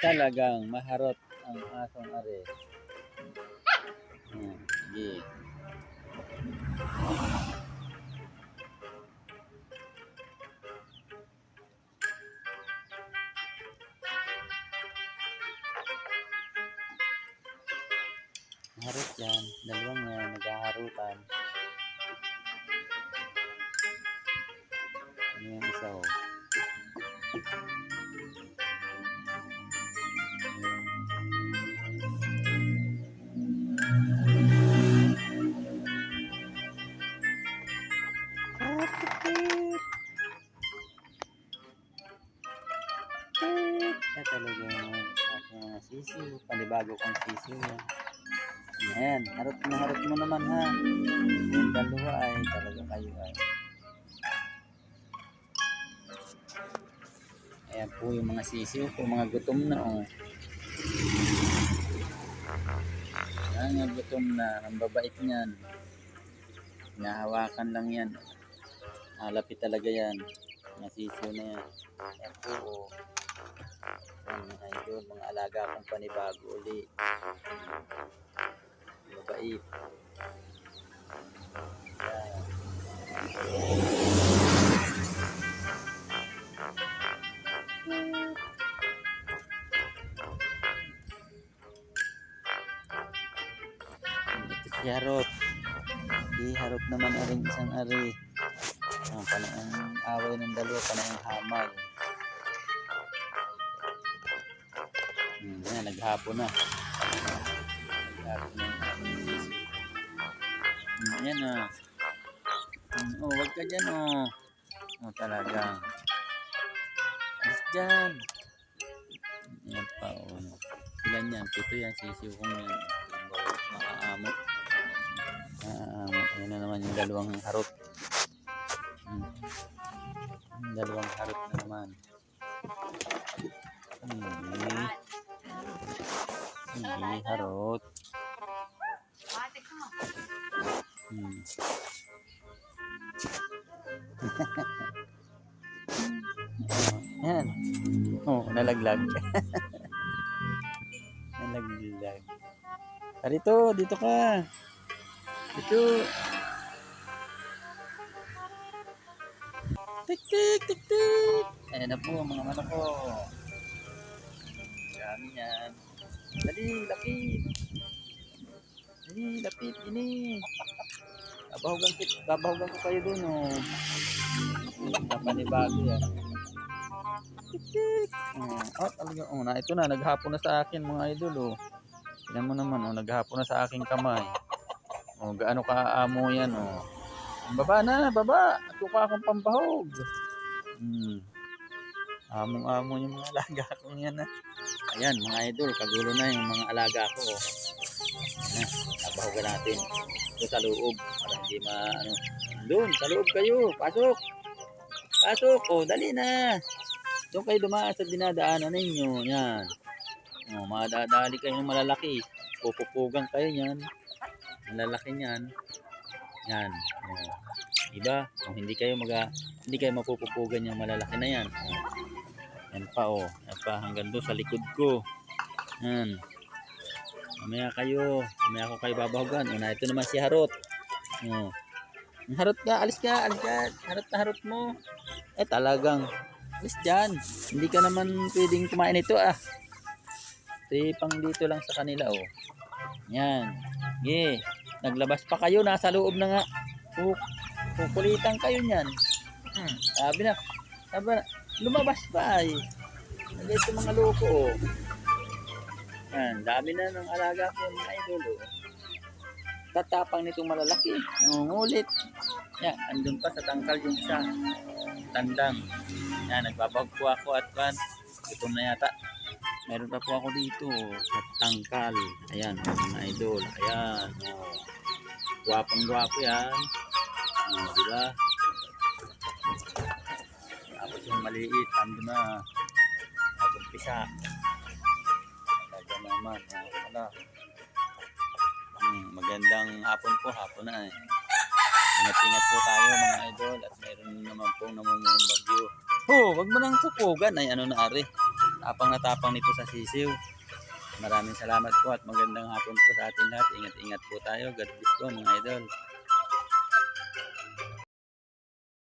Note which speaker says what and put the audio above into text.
Speaker 1: Talagang maharot ang asong are. Sige. Maharot yan. Dalawang yan, naghaharutan. Ano yung isa oh. Talagang aking mga sisiw. Panibago kong sisiw yan. Ayan, harot na harot mo naman ha. Yung dalawa ay talaga kayo ay. Ayan po yung mga sisiw po, mga gutom na oh. Ayan nga gutom na, ang babait niyan. Nahawakan lang yan. Malapit talaga yan. Mga sisiw na yan. Ayan po oh. Ayan, idol, mga alaga akong panibago uli. Mabait. Ito si Harot. Si Harot naman aring isang ari. Panay ang away ng dalawa, panay ang hamag. Ayan, naghapon na. Naghapon na yung aming sisi. Ayan ah. Oh, wag ka dyan oh. Oh, talaga. Alis dyan. Ayan pa oh. Ilan yan? Pito yan. Sisiw kong yan. Maaamo. Maaamo. Ayan na naman yung dalawang harot. Dalawang harot na naman. Hindi harot. Yan. Oh, nalaglag. Nalaglag. Arito, dito ka. Dito. Tik tik tik tik. Ayan na po mga manok ko. Dami yan. Dali, lapit. Dali, lapit. Ini. Babahugan ko kayo dun oh. Napanibago yan. Tik tik. Oh, talaga. Oh, na ito na. Naghapon na sa akin mga idol oh. Tignan mo naman oh. Naghapon na sa aking kamay. Oh, gaano kaamo yan oh. Baba na, baba. Tuka akong pampahog. Among-amo yung mga alaga ko yan ah. Ayan mga idol, kagulo na yung mga alaga ko oh. Ayan, nabahugan natin. Ito sa loob para hindi ano. Doon, sa loob kayo. Pasok. Pasok. Oh, dali na. Doon kayo dumaan sa dinadaanan ninyo. Yan. Oh, madadali kayo ng malalaki. Pupupugan kayo yan. Malalaki niyan. Yan. Oh. Diba? Kung hindi kayo mapupupugan yung malalaki na yan. Oh. Yan pa oh. Yan pa hanggang doon sa likod ko. Yan. Mamaya ko kayo babahugan. Una, ito naman si Harot. Oh. Harot ka, alis ka, alis ka. Harot na harot mo. Talagang alis dyan. Hindi ka naman pwedeng kumain ito ah. Pang dito lang sa kanila oh. Yan. Yeah. Naglabas pa kayo, nasa loob na nga. Kukulitan kayo niyan. Sabi na, lumabas pa ay. Ito mga loko oh. Yan, dami na ng alaga ko mga idol oh. Tatapang nitong malalaki, nangungulit. Yan, andun pa sa tangkal yung isa. Tandang. Yan, nagbabag po ako at gutom na yata. Meron pa po ako dito sa tangkal. Ayan, mga idol. Ayan, oh. Gwapong-gwapo yan. Oh, diba? Tapos yung maliit, andun na. Nag-umpisa. Talaga naman. Oh, magandang hapon po, hapon na eh. Ingat-ingat po tayo mga idol at meron naman pong namumuong bagyo. Wag mo nang pupugan ay ano na ari. Tapang na tapang nito sa sisiw. Maraming salamat po at magandang hapon po sa atin lahat. Ingat-ingat po tayo. God bless po mga idol.